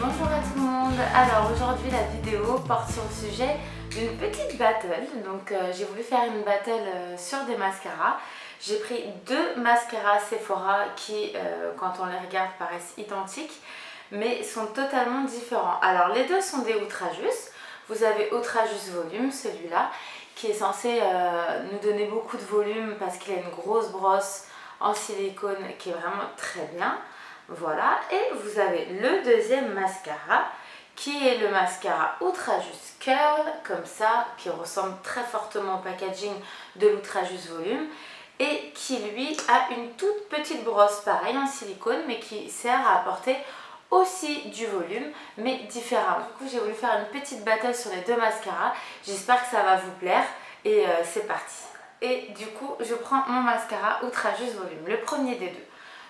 Bonjour à tout le monde. Alors aujourd'hui la vidéo porte sur le sujet d'une petite battle. Donc j'ai voulu faire une battle sur des mascaras. J'ai pris deux mascaras Sephora qui quand on les regarde paraissent identiques mais sont totalement différents. Alors les deux sont des Ultrajus. Vous avez Ultrajus Volume, celui-là, qui est censé nous donner beaucoup de volume parce qu'il a une grosse brosse en silicone qui est vraiment très bien. Voilà, et vous avez le deuxième mascara qui est le mascara Ultrajus Curl, comme ça, qui ressemble très fortement au packaging de l'Ultrajus Volume et qui lui a une toute petite brosse pareil en silicone mais qui sert à apporter aussi du volume mais différemment. Du coup j'ai voulu faire une petite battle sur les deux mascaras, j'espère que ça va vous plaire et c'est parti. Et du coup je prends mon mascara Ultrajus Volume, le premier des deux.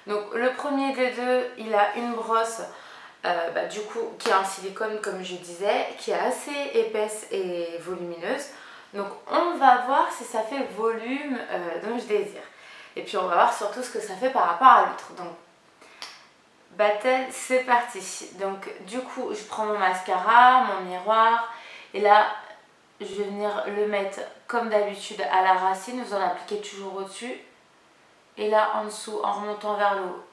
Donc le premier des deux, il a une brosse du coup qui est en silicone comme je disais, qui est assez épaisse et volumineuse. Donc on va voir si ça fait le volume dont je désire. Et puis on va voir surtout ce que ça fait par rapport à l'autre. Donc battle, c'est parti. Donc du coup je prends mon mascara, mon miroir et là je vais venir le mettre comme d'habitude à la racine. Vous en appliquez toujours au-dessus. Et là en dessous en remontant vers le haut.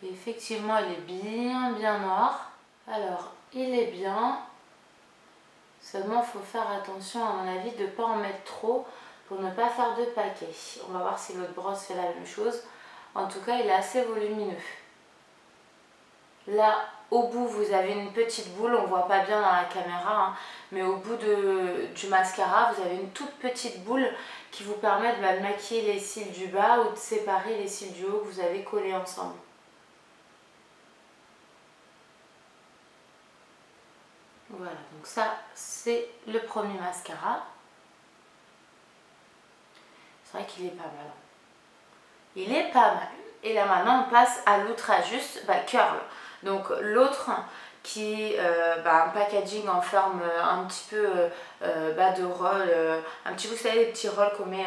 Et effectivement il est bien noir. Alors il est bien. Seulement il faut faire attention à mon avis de ne pas en mettre trop pour ne pas faire de paquet. On va voir si l'autre brosse fait la même chose. En tout cas il est assez volumineux. Là au bout vous avez une petite boule, on ne voit pas bien dans la caméra, hein, mais au bout du mascara vous avez une toute petite boule qui vous permet de maquiller les cils du bas ou de séparer les cils du haut que vous avez collés ensemble. Voilà, donc ça c'est le premier mascara. C'est vrai qu'il est pas mal. Il est pas mal. Et là maintenant on passe à l'Ultrajus Curl. Donc l'autre qui est un packaging en forme un petit peu de roll, un petit peu, vous savez, les petits rolls qu'on met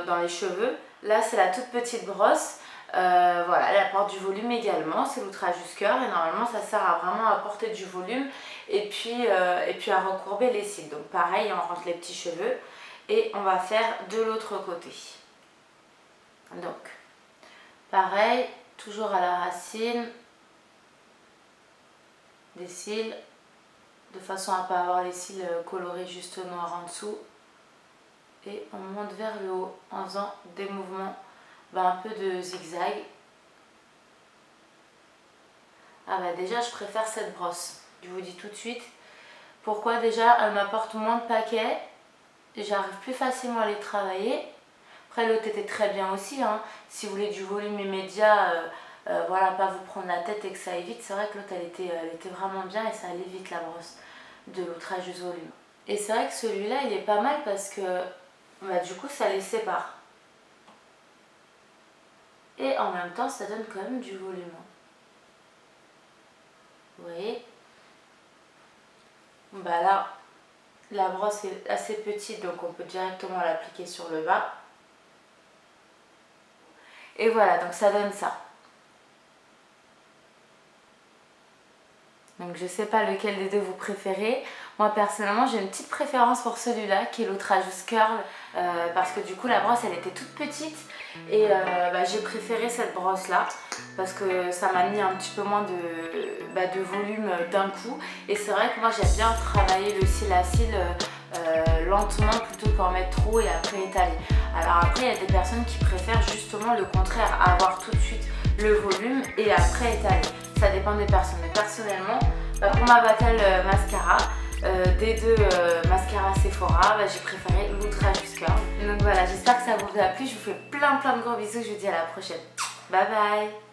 dans les cheveux. Là c'est la toute petite brosse. Voilà, elle apporte du volume également, c'est l'Ultrajus Curl et normalement ça sert à vraiment apporter du volume et puis à recourber les cils. Donc pareil, on rentre les petits cheveux et on va faire de l'autre côté. Donc pareil, toujours à la racine des cils, de façon à ne pas avoir les cils colorés juste noir en dessous. Et on monte vers le haut en faisant des mouvements un peu de zigzag. Ah bah déjà je préfère cette brosse, je vous dis tout de suite. Pourquoi? Déjà elle m'apporte moins de paquets, j'arrive plus facilement à les travailler. Après l'autre était très bien aussi, hein. Si vous voulez du volume immédiat, voilà, pas vous prendre la tête et que ça aille vite. C'est vrai que l'autre elle était vraiment bien et ça allait vite la brosse de l'Ultrajus Volume. Et c'est vrai que celui-là il est pas mal parce que du coup ça les sépare. Et en même temps ça donne quand même du volume. Vous voyez? Là la brosse est assez petite donc on peut directement l'appliquer sur le bas. Et voilà, donc ça donne ça. Donc je sais pas lequel des deux vous préférez. Moi personnellement j'ai une petite préférence pour celui-là qui est l'Ultrajus Curl parce que du coup la brosse elle était toute petite et j'ai préféré cette brosse là parce que ça m'a mis un petit peu moins de volume d'un coup. Et c'est vrai que moi j'aime bien travailler le cil à cil lentement plutôt qu'en mettre trop et après étaler. Alors après il y a des personnes qui préfèrent justement le contraire, avoir tout de suite le volume et après étaler. Ça dépend des personnes. Mais personnellement, pour ma battle mascara, des deux mascaras Sephora, j'ai préféré l'Ultrajus Curl. Donc voilà, j'espère que ça vous a plu. Je vous fais plein de gros bisous. Je vous dis à la prochaine. Bye bye.